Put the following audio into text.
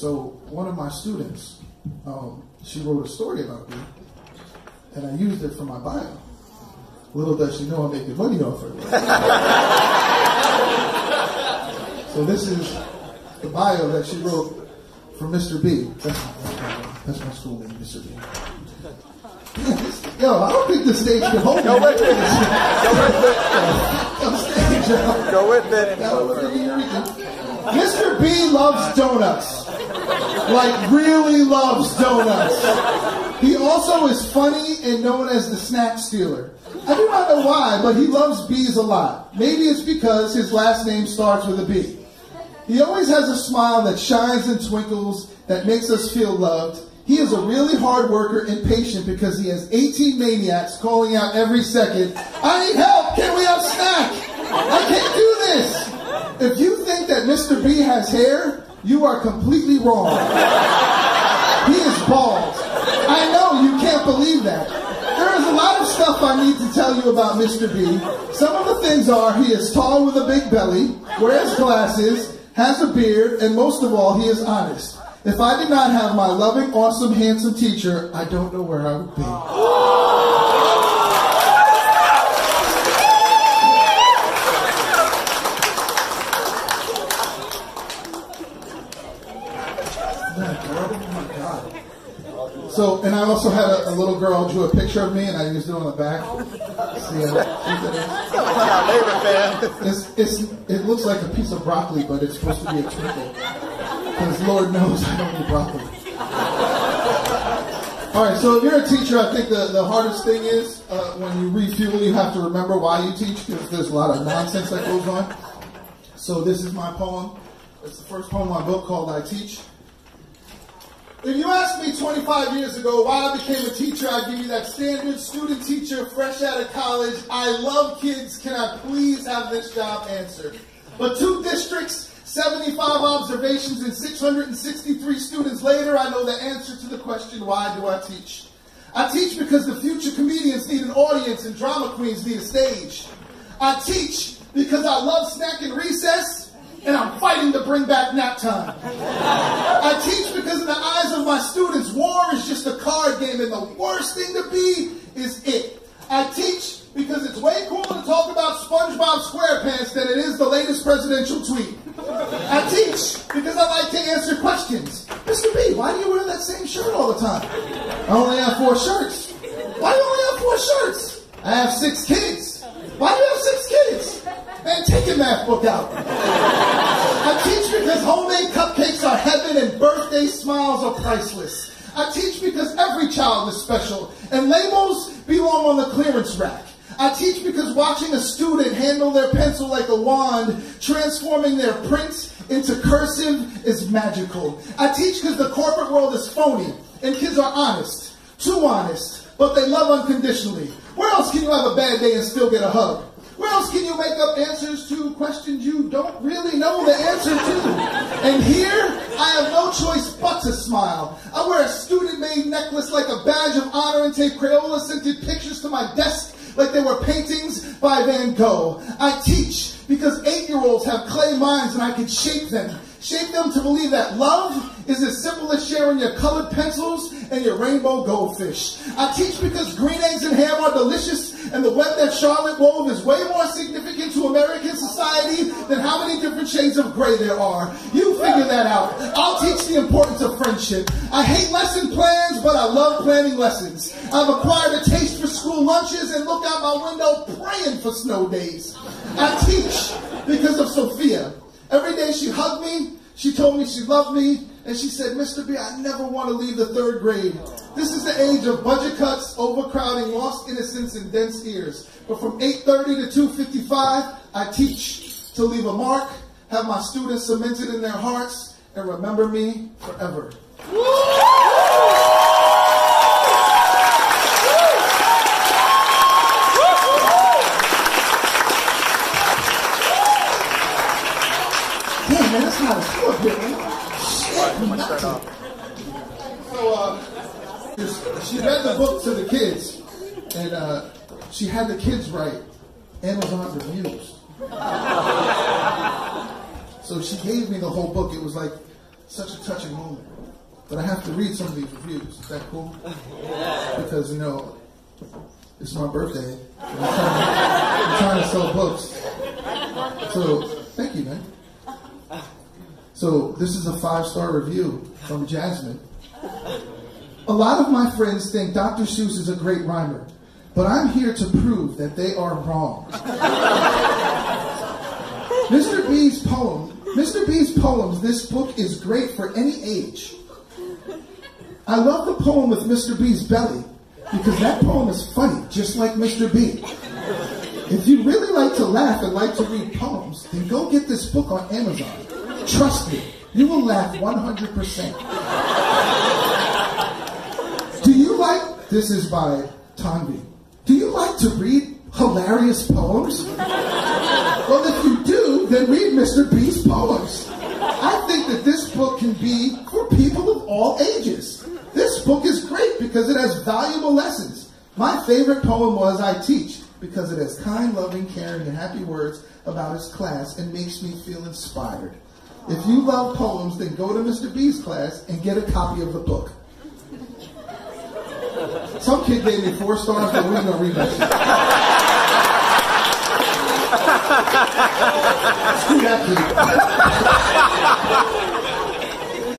So one of my students, she wrote a story about me, and I used it for my bio. Little does she know I'm making money off her. So this is the bio that she wrote for Mr. B. That's my school name, Mr. B. Yo, I don't think the stage can hold me. Go with it. Go with it. Mr. B loves donuts. Like, really loves donuts. He also is funny and known as the snack stealer. I do not know why, but he loves bees a lot. Maybe it's because his last name starts with a B. He always has a smile that shines and twinkles, that makes us feel loved. He is a really hard worker and patient because he has 18 maniacs calling out every second, "I need help, can we have snack? I can't do this." If you think that Mr. B has hair, you are completely wrong. He is bald. I know you can't believe that. There is a lot of stuff I need to tell you about Mr. B. Some of the things are, he is tall with a big belly, wears glasses, has a beard, and most of all, he is honest. If I did not have my loving, awesome, handsome teacher, I don't know where I would be. So, and I also had a little girl drew a picture of me, and I used it on the back. It looks like a piece of broccoli, but it's supposed to be a twinkle. Because Lord knows I don't eat broccoli. All right, so if you're a teacher, I think the hardest thing is when you refuel, you have to remember why you teach, because there's a lot of nonsense that goes on. So this is my poem. It's the first poem in my book called I Teach. If you asked me 25 years ago why I became a teacher, I'd give you that standard student teacher fresh out of college. I love kids. Can I please have this job answered? But 2 districts, 75 observations, and 663 students later, I know the answer to the question, why do I teach? I teach because the future comedians need an audience and drama queens need a stage. I teach because I love snacking recess, and I'm fighting to bring back nap time. I teach because in the eyes of my students, war is just a card game, and the worst thing to be is it. I teach because it's way cooler to talk about SpongeBob SquarePants than it is the latest presidential tweet. I teach because I like to answer questions. Mr. B, why do you wear that same shirt all the time? I only have 4 shirts. Why do you only have 4 shirts? I have 6 kids. Why do you have 6 kids? Man, take your math book out. I teach because homemade cupcakes are heaven and birthday smiles are priceless. I teach because every child is special and labels belong on the clearance rack. I teach because watching a student handle their pencil like a wand, transforming their print into cursive is magical. I teach because the corporate world is phony and kids are honest, too honest, but they love unconditionally. Where else can you have a bad day and still get a hug? Where else can you make up answers to questions you don't really know the answer to? And here, I have no choice but to smile. I wear a student-made necklace like a badge of honor and take Crayola-scented pictures to my desk like they were paintings by Van Gogh. I teach because 8-year-olds have clay minds and I can shape them. Shape them to believe that love is as simple as sharing your colored pencils and your rainbow goldfish. I teach because green eggs and ham are delicious, and the web that Charlotte wove is way more significant to American society than how many different shades of gray there are. You figure that out. I'll teach the importance of friendship. I hate lesson plans, but I love planning lessons. I've acquired a taste for school lunches and look out my window praying for snow days. I teach because of Sophia. Every day she hugged me, she told me she loved me, and she said, Mr. B, I never want to leave the 3rd grade. This is the age of budget cuts, overcrowding, lost innocence, and dense ears. But from 8:30 to 2:55, I teach to leave a mark, have my students cemented in their hearts, and remember me forever. Man, that's not a school here, man. So, she read the book to the kids, and she had the kids write Amazon reviews. So she gave me the whole book. It was like such a touching moment. But I have to read some of these reviews. Is that cool? Because, you know, it's my birthday. I'm trying to sell books. So, thank you, man. So, this is a 5-star review from Jasmine. A lot of my friends think Dr. Seuss is a great rhymer, but I'm here to prove that they are wrong. Mr. B's poems, this book is great for any age. I love the poem with Mr. B's belly, because that poem is funny, just like Mr. B. If you really like to laugh and like to read poems, then go get this book on Amazon. Trust me, you will laugh 100%. Do you like, this is by Tanvi, do you like to read hilarious poems? Well, if you do, then read Mr. B's poems. I think that this book can be for people of all ages. This book is great because it has valuable lessons. My favorite poem was I Teach, because it has kind, loving, caring, and happy words about his class and makes me feel inspired. If you love poems, then go to Mr. B's class and get a copy of the book. Some kid gave me 4 stars, but we're going to read that shit. Screw that kid.